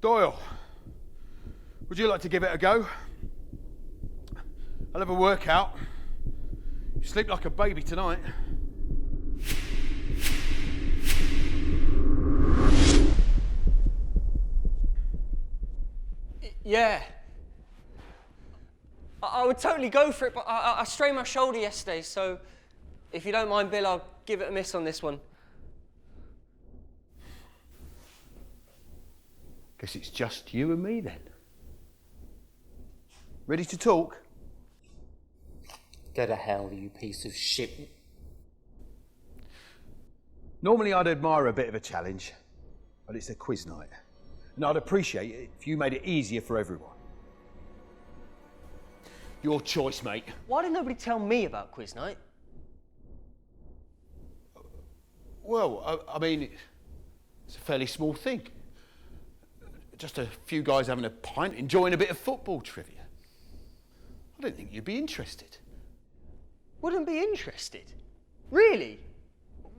Doyle, would you like to give it a go? I'll have a workout. You sleep like a baby tonight. Yeah. I would totally go for it, but I strained my shoulder yesterday, so if you don't mind, Bill, I'll give it a miss on this one. Guess it's just you and me then. Ready to talk? Go to hell, you piece of shit. Normally I'd admire a bit of a challenge, but it's a quiz night. And I'd appreciate it if you made it easier for everyone. Your choice, mate. Why did nobody tell me about quiz night? Well, I mean, it's a fairly small thing. Just a few guys having a pint, enjoying a bit of football trivia. I don't think you'd be interested. Wouldn't be interested? Really?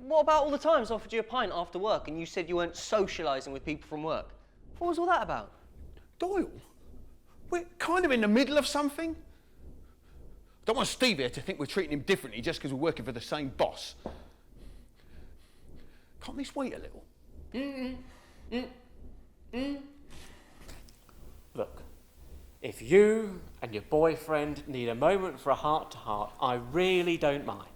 What about all the times I offered you a pint after work and you said you weren't socialising with people from work? What was all that about? Doyle, we're kind of in the middle of something. Don't want Steve here to think we're treating him differently just because we're working for the same boss. Can't this wait a little? Look, if you and your boyfriend need a moment for a heart-to-heart, I really don't mind.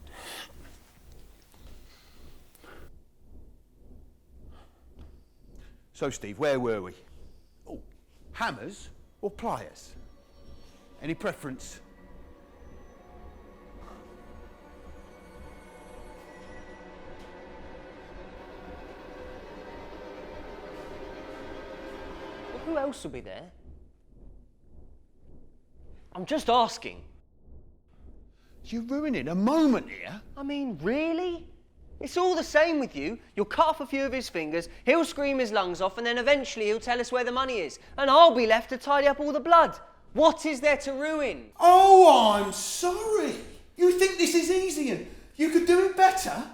So, Steve, where were we? Oh, hammers or pliers? Any preference? Well, who else will be there? I'm just asking. You're ruining a moment here. I mean, really? It's all the same with you. You'll cut off a few of his fingers, he'll scream his lungs off, and then eventually he'll tell us where the money is. And I'll be left to tidy up all the blood. What is there to ruin? Oh, I'm sorry. You think this is easy and you could do it better?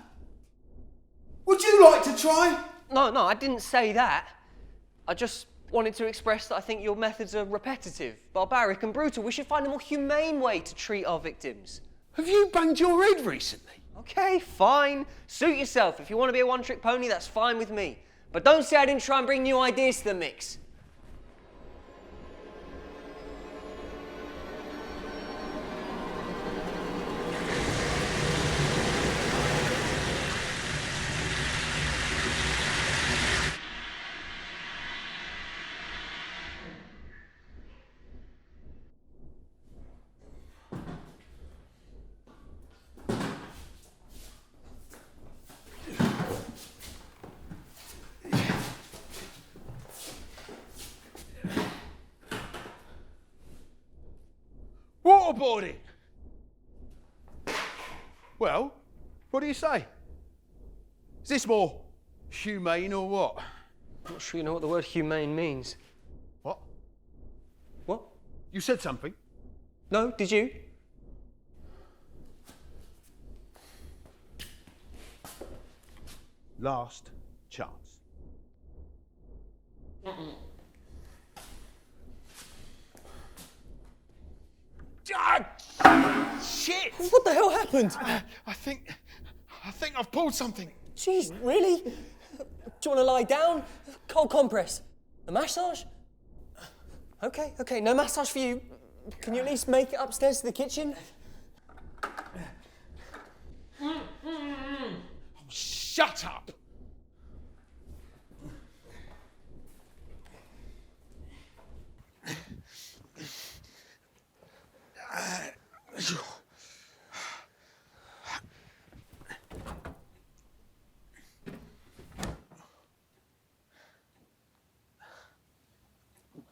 Would you like to try? No, I didn't say that. I just wanted to express that I think your methods are repetitive, barbaric and brutal. We should find a more humane way to treat our victims. Have you banged your head recently? Okay, fine. Suit yourself. If you want to be a one-trick pony, that's fine with me. But don't say I didn't try and bring new ideas to the mix. Waterboarding! Well, what do you say? Is this more humane or what? I'm not sure you know what the word humane means. What? What? You said something? No, did you? Last chance. Shit! What the hell happened? I think I've pulled something. Jeez, really? Do you want to lie down? Cold compress? A massage? Okay, no massage for you. Can you at least make it upstairs to the kitchen? Shut up!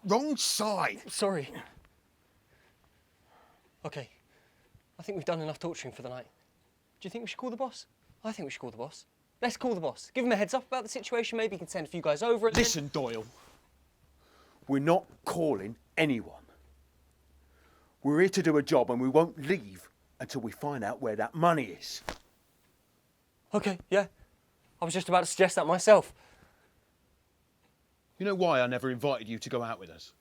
Wrong side. Sorry. Okay. I think we've done enough torturing for the night. Do you think we should call the boss? I think we should call the boss. Let's call the boss. Give him a heads up about the situation. Maybe he can send a few guys over. Listen, Doyle. We're not calling anyone. We're here to do a job and we won't leave until we find out where that money is. Okay, yeah. I was just about to suggest that myself. You know why I never invited you to go out with us?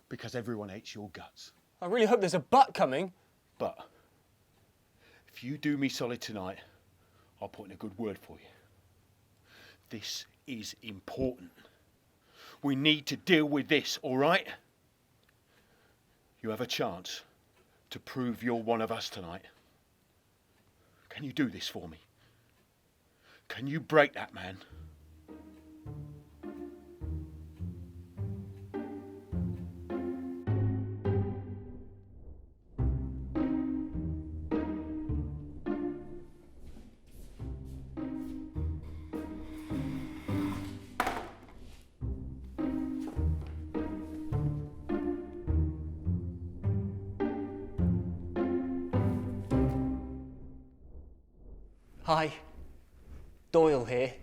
Because everyone hates your guts. I really hope there's a but coming. But if you do me solid tonight, I'll put in a good word for you. This is important. We need to deal with this, all right? You have a chance to prove you're one of us tonight. Can you do this for me? Can you break that man? Hi, Doyle here.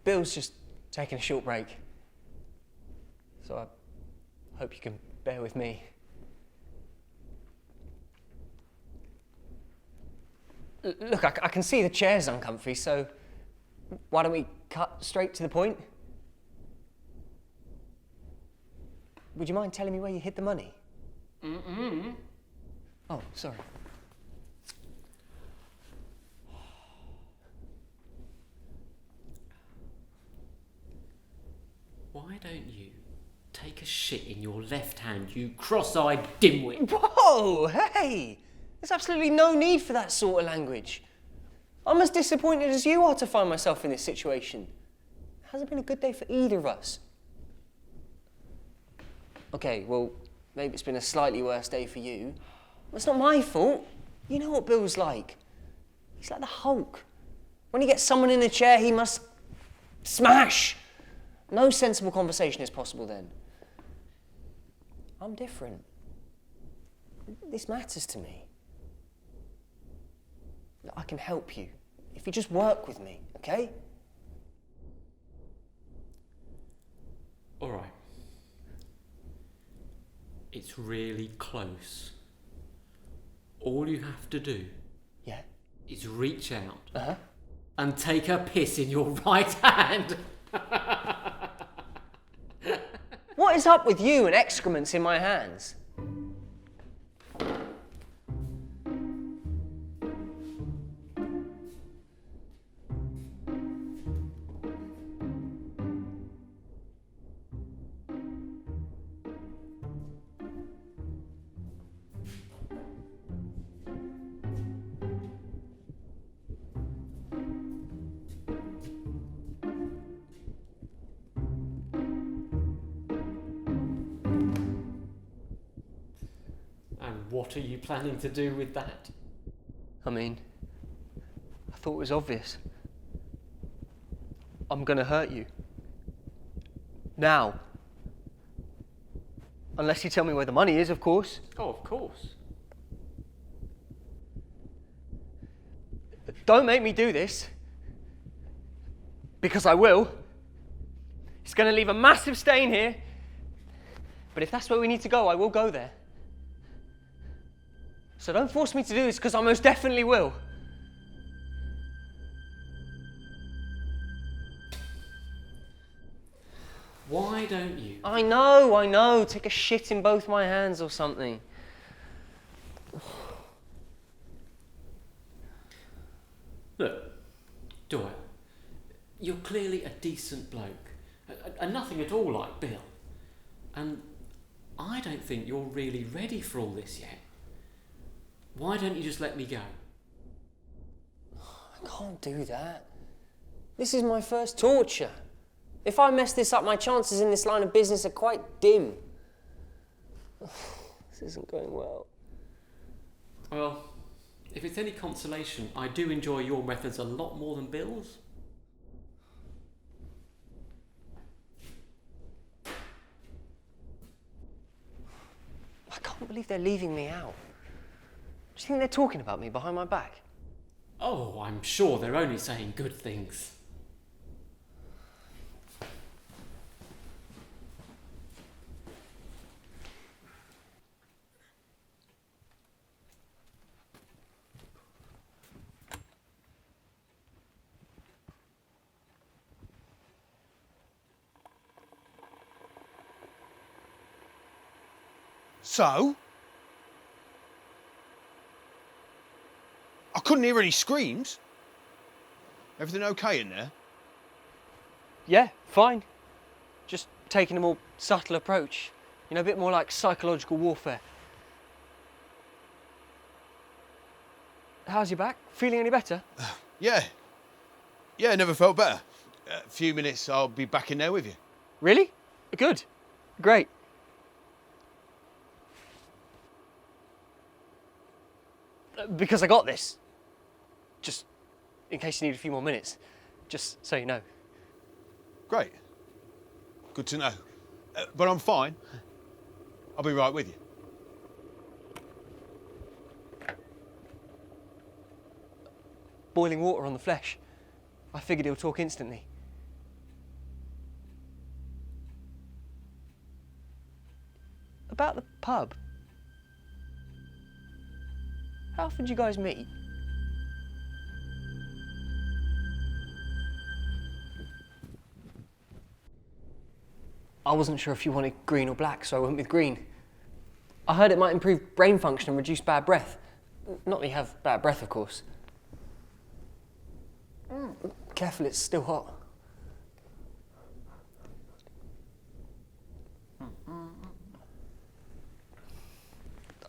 Bill's just taking a short break, so I hope you can bear with me. Look, I can see the chair's uncomfy, so why don't we cut straight to the point? Would you mind telling me where you hid the money? Oh, sorry. Why don't you take a shit in your left hand, you cross-eyed dimwit? Whoa, hey! There's absolutely no need for that sort of language. I'm as disappointed as you are to find myself in this situation. It hasn't been a good day for either of us. Okay, well, maybe it's been a slightly worse day for you. It's not my fault. You know what Bill's like. He's like the Hulk. When he gets someone in a chair, he must smash. No sensible conversation is possible then. I'm different. This matters to me. I can help you if you just work with me, okay? All right. It's really close. All you have to do Yeah. is reach out Uh-huh. and take a piss in your right hand. What is up with you and excrements in my hands? And what are you planning to do with that? I mean, I thought it was obvious. I'm gonna hurt you. Now. Unless you tell me where the money is, of course. Oh, of course. Don't make me do this. Because I will. It's gonna leave a massive stain here. But if that's where we need to go, I will go there. So don't force me to do this, because I most definitely will. Why don't you? I know. Take a shit in both my hands or something. Look, Doyle, you're clearly a decent bloke, and nothing at all like Bill. And I don't think you're really ready for all this yet. Why don't you just let me go? I can't do that. This is my first torture. If I mess this up, my chances in this line of business are quite dim. This isn't going well. Well, if it's any consolation, I do enjoy your methods a lot more than Bill's. I can't believe they're leaving me out. Do you think they're talking about me behind my back? Oh, I'm sure they're only saying good things. So? I couldn't hear any screams. Everything okay in there? Yeah, fine. Just taking a more subtle approach. You know, a bit more like psychological warfare. How's your back? Feeling any better? Yeah. Yeah, never felt better. A few minutes, I'll be back in there with you. Really? Good. Great. Because I got this. Just in case you need a few more minutes. Just so you know. Great. Good to know. But I'm fine. I'll be right with you. Boiling water on the flesh. I figured he'll talk instantly. About the pub. How often do you guys meet? I wasn't sure if you wanted green or black, so I went with green. I heard it might improve brain function and reduce bad breath. Not that you have bad breath, of course. Careful, it's still hot.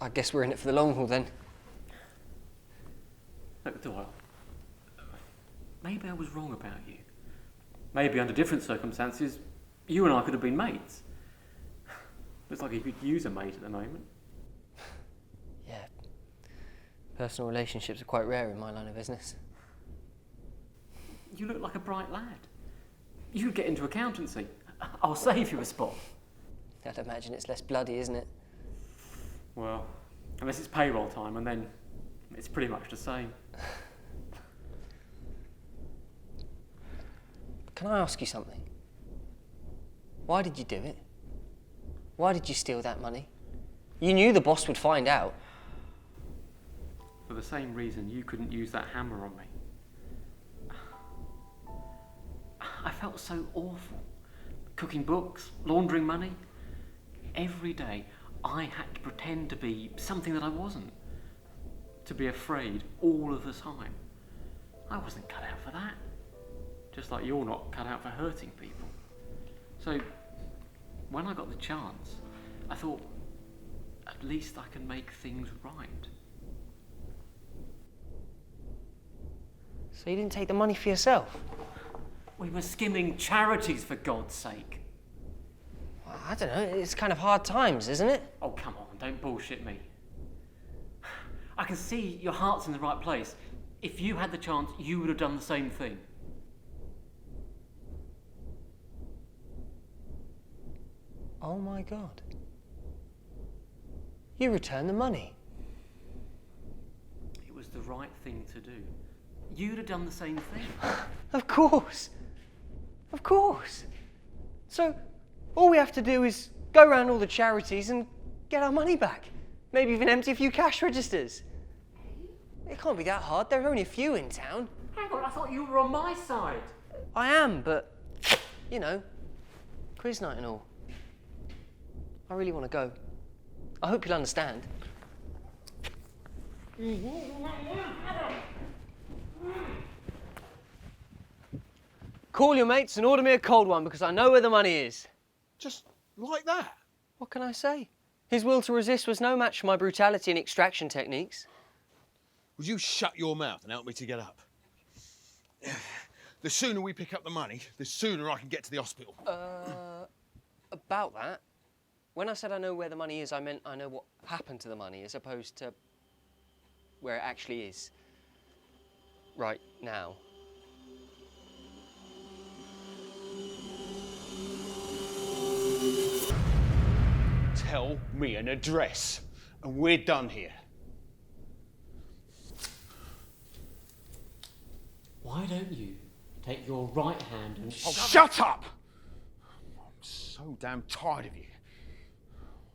I guess we're in it for the long haul then. Look, Doyle, maybe I was wrong about you. Maybe under different circumstances, you and I could have been mates. Looks like you could use a mate at the moment. Yeah. Personal relationships are quite rare in my line of business. You look like a bright lad. You could get into accountancy. I'll save you a spot. I'd imagine it's less bloody, isn't it? Well, unless it's payroll time, and then it's pretty much the same. Can I ask you something? Why did you do it? Why did you steal that money? You knew the boss would find out. For the same reason you couldn't use that hammer on me. I felt so awful. Cooking books, laundering money. Every day I had to pretend to be something that I wasn't. To be afraid all of the time. I wasn't cut out for that. Just like you're not cut out for hurting people. So, when I got the chance, I thought, at least I can make things right. So you didn't take the money for yourself? We were skimming charities, for God's sake. Well, I don't know, it's kind of hard times, isn't it? Oh, come on, don't bullshit me. I can see your heart's in the right place. If you had the chance, you would have done the same thing. Oh my God. You returned the money. It was the right thing to do. You'd have done the same thing. Of course. Of course. So, all we have to do is go around all the charities and get our money back. Maybe even empty a few cash registers. It can't be that hard. There are only a few in town. Hang on, I thought you were on my side. I am, but, you know, quiz night and all. I really want to go. I hope you'll understand. Call your mates and order me a cold one because I know where the money is. Just like that? What can I say? His will to resist was no match for my brutality and extraction techniques. Would you shut your mouth and help me to get up? The sooner we pick up the money, the sooner I can get to the hospital. About that, when I said I know where the money is, I meant I know what happened to the money as opposed to where it actually is. Right now. Tell me an address, and we're done here. Why don't you take your right hand and... Shut up! I'm so damn tired of you.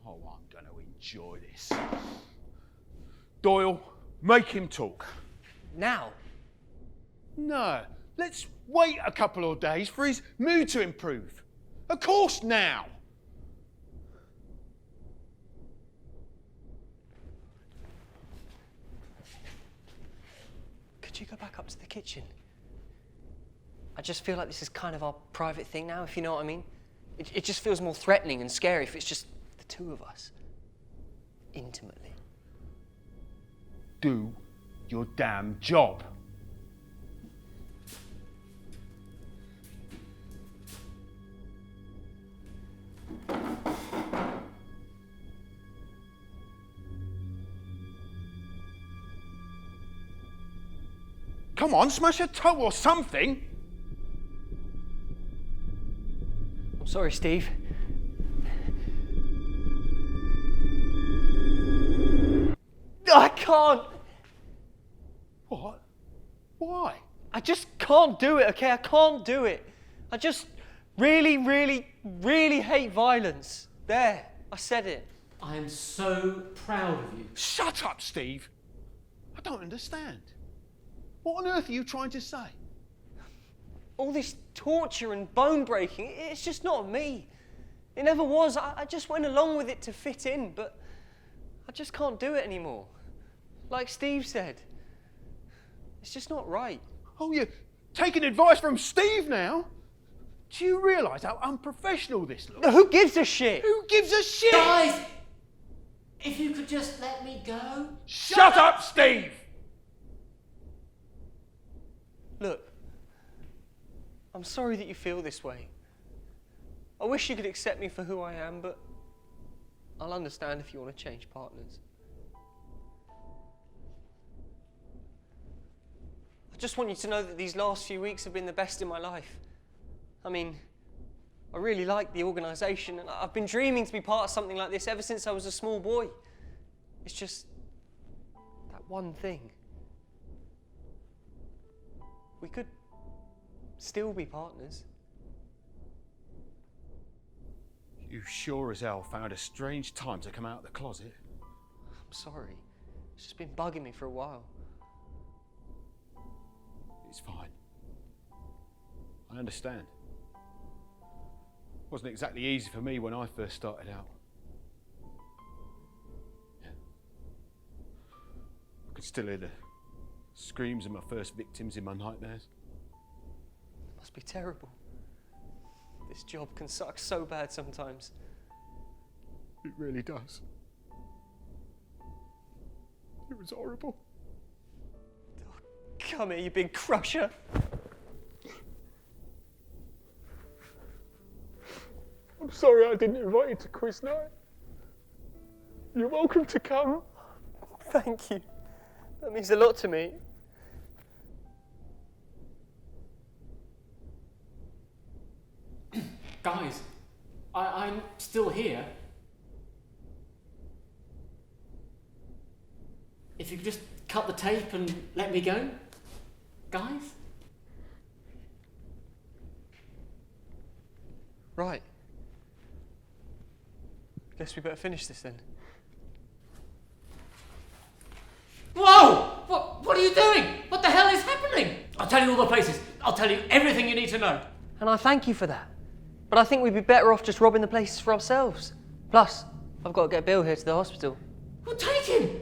Oh, I'm going to enjoy this. Doyle, make him talk. Now? No, let's wait a couple of days for his mood to improve. Of course now. kitchen. I just feel like this is kind of our private thing now, if you know what I mean. It just feels more threatening and scary if it's just the two of us. Intimately. Do your damn job. Come on, smash a toe or something. I'm sorry, Steve. I can't. What? Why? I just can't do it, okay? I can't do it. I just really, really, really hate violence. There, I said it. I am so proud of you. Shut up, Steve. I don't understand. What on earth are you trying to say? All this torture and bone breaking, it's just not me. It never was. I just went along with it to fit in, but I just can't do it anymore. Like Steve said, it's just not right. Oh, you're taking advice from Steve now? Do you realise how unprofessional this looks? Who gives a shit? Who gives a shit? Guys! If you could just let me go. Shut up, Steve! Look, I'm sorry that you feel this way. I wish you could accept me for who I am, but I'll understand if you want to change partners. I just want you to know that these last few weeks have been the best in my life. I mean, I really like the organisation, and I've been dreaming to be part of something like this ever since I was a small boy. It's just that one thing. We could still be partners. You sure as hell found a strange time to come out of the closet. I'm sorry. It's just been bugging me for a while. It's fine. I understand. It wasn't exactly easy for me when I first started out. Yeah. I could still hear the screams of my first victims in my nightmares. It must be terrible. This job can suck so bad sometimes. It really does. It was horrible. Come here, you big crusher. I'm sorry I didn't invite you to quiz night. You're welcome to come. Thank you. That means a lot to me. Guys, I'm still here. If you could just cut the tape and let me go. Guys? Right. Guess we better finish this then. Whoa! What are you doing? What the hell is happening? I'll tell you all the places. I'll tell you everything you need to know. And I thank you for that. But I think we'd be better off just robbing the places for ourselves. Plus, I've got to get Bill here to the hospital. Well, take him.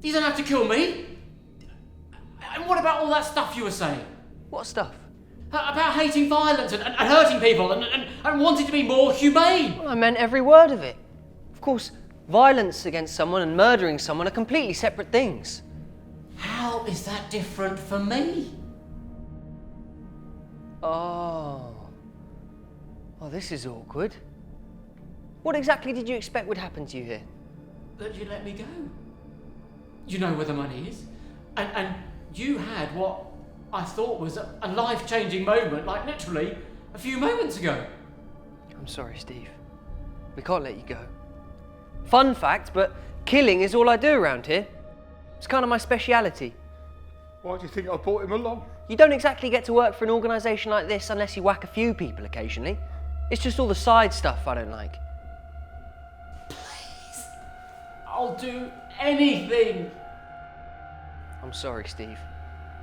You don't have to kill me. And what about all that stuff you were saying? What stuff? About hating violence and hurting people and wanting to be more humane. Well, I meant every word of it. Of course, violence against someone and murdering someone are completely separate things. How is that different for me? Oh. Well, this is awkward. What exactly did you expect would happen to you here? That you let me go. You know where the money is. And you had what I thought was a life-changing moment, like literally a few moments ago. I'm sorry, Steve. We can't let you go. Fun fact, but killing is all I do around here. It's kind of my speciality. Why do you think I brought him along? You don't exactly get to work for an organisation like this unless you whack a few people occasionally. It's just all the side stuff I don't like. Please. I'll do anything. I'm sorry, Steve.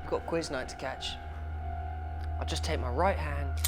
I've got quiz night to catch. I'll just take my right hand